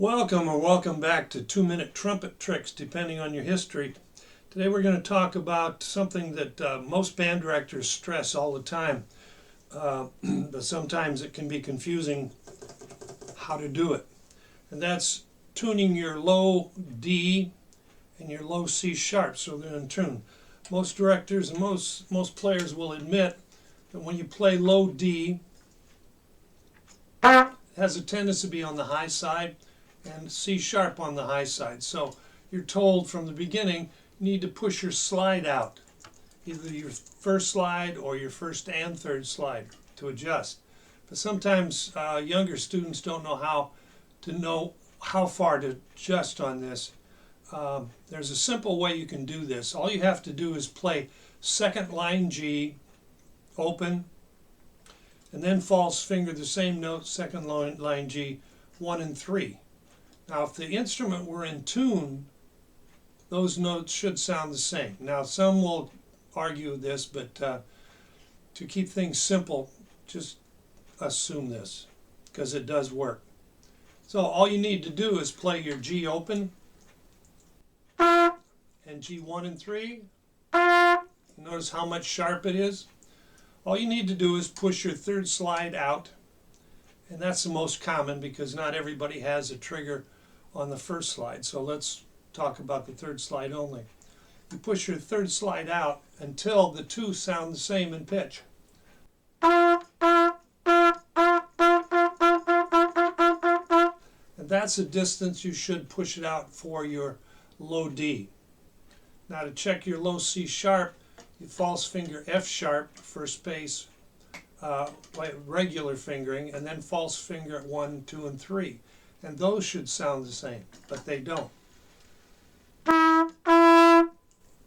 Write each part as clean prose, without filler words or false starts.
Welcome or welcome back to 2-Minute Trumpet Tricks, depending on your history. Today we're going to talk about something that most band directors stress all the time, but sometimes it can be confusing how to do it. And that's tuning your low D and your low C sharp so they're in tune. Most directors and most players will admit that when you play low D, it has a tendency to be on the high side and C sharp on the high side. So you're told from the beginning you need to push your slide out, either your first slide or your first and third slide to adjust. But sometimes younger students don't know how far to adjust on this. There's a simple way you can do this. All you have to do is play second line G open and then false finger the same note, second line G, 1 and 3. Now, if the instrument were in tune, those notes should sound the same. Now, some will argue this, but to keep things simple, just assume this, because it does work. So all you need to do is play your G open and G1 and 3. Notice how much sharp it is. All you need to do is push your third slide out, and that's the most common because not everybody has a trigger on the first slide. So let's talk about the third slide only. You push your third slide out until the two sound the same in pitch. And that's the distance you should push it out for your low D. Now to check your low C sharp, you false finger F sharp, first bass, like regular fingering, and then false finger at 1, 2, and 3. And those should sound the same, but they don't.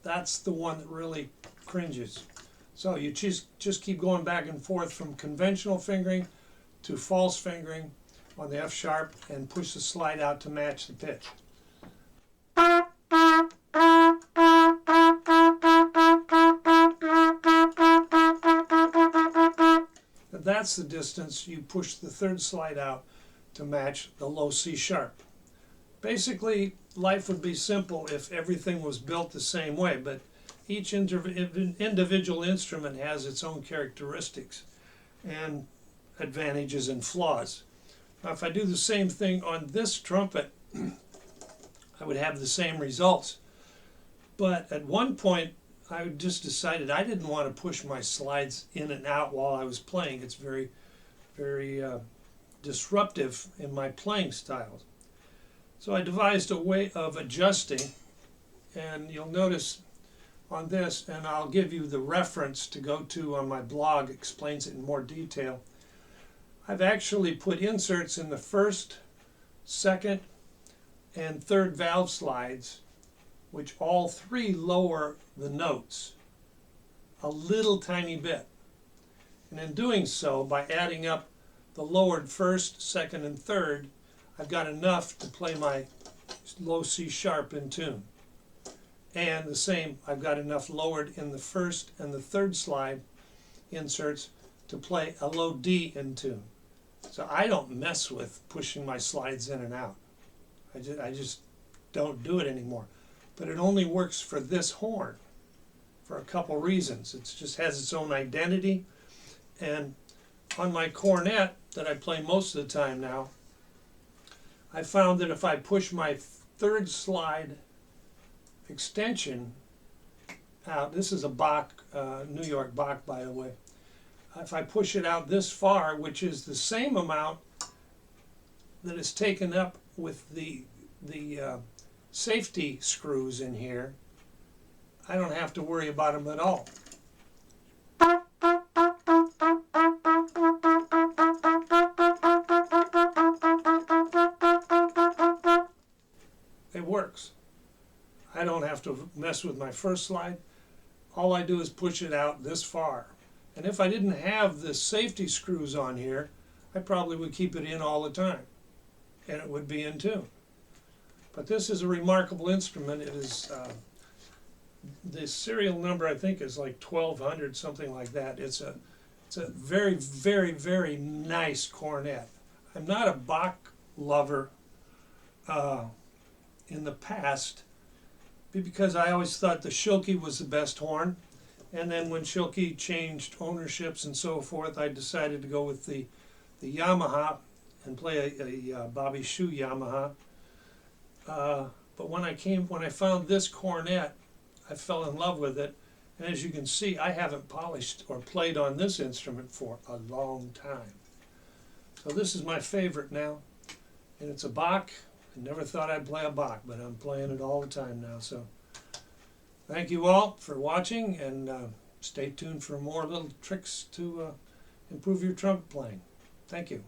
That's the one that really cringes. So you just keep going back and forth from conventional fingering to false fingering on the F sharp and push the slide out to match the pitch. And that's the distance you push the third slide out to match the low C sharp. Basically, life would be simple if everything was built the same way, but each individual instrument has its own characteristics and advantages and flaws. Now, if I do the same thing on this trumpet, I would have the same results. But at one point, I just decided I didn't want to push my slides in and out while I was playing. It's very, very disruptive in my playing styles. So I devised a way of adjusting, and you'll notice on this, and I'll give you the reference to go to on my blog, explains it in more detail. I've actually put inserts in the first, second, and third valve slides, which all three lower the notes a little tiny bit. And in doing so, by adding up the lowered first, second, and third, I've got enough to play my low C sharp in tune. And the same, I've got enough lowered in the first and the third slide inserts to play a low D in tune. So I don't mess with pushing my slides in and out. I just don't do it anymore. But it only works for this horn for a couple reasons. It just has its own identity. And on my cornet that I play most of the time now, I found that if I push my third slide extension out, this is a Bach, New York Bach, by the way. If I push it out this far, which is the same amount that is taken up with the safety screws in here, I don't have to worry about them at all. It works. I don't have to mess with my first slide. All I do is push it out this far. And if I didn't have the safety screws on here, I probably would keep it in all the time, and it would be in tune. But this is a remarkable instrument. It is, the serial number I think is like 1200, something like that. It's a very, very, very nice cornet. I'm not a Bach lover, in the past because I always thought the Schilke was the best horn. And then when Schilke changed ownerships and so forth, I decided to go with the Yamaha and play a Bobby Shoe Yamaha. But when I found this cornet, I fell in love with it. And as you can see, I haven't polished or played on this instrument for a long time. So this is my favorite now. And it's a Bach. I never thought I'd play a Bach, but I'm playing it all the time now. So thank you all for watching, and stay tuned for more little tricks to improve your trumpet playing. Thank you.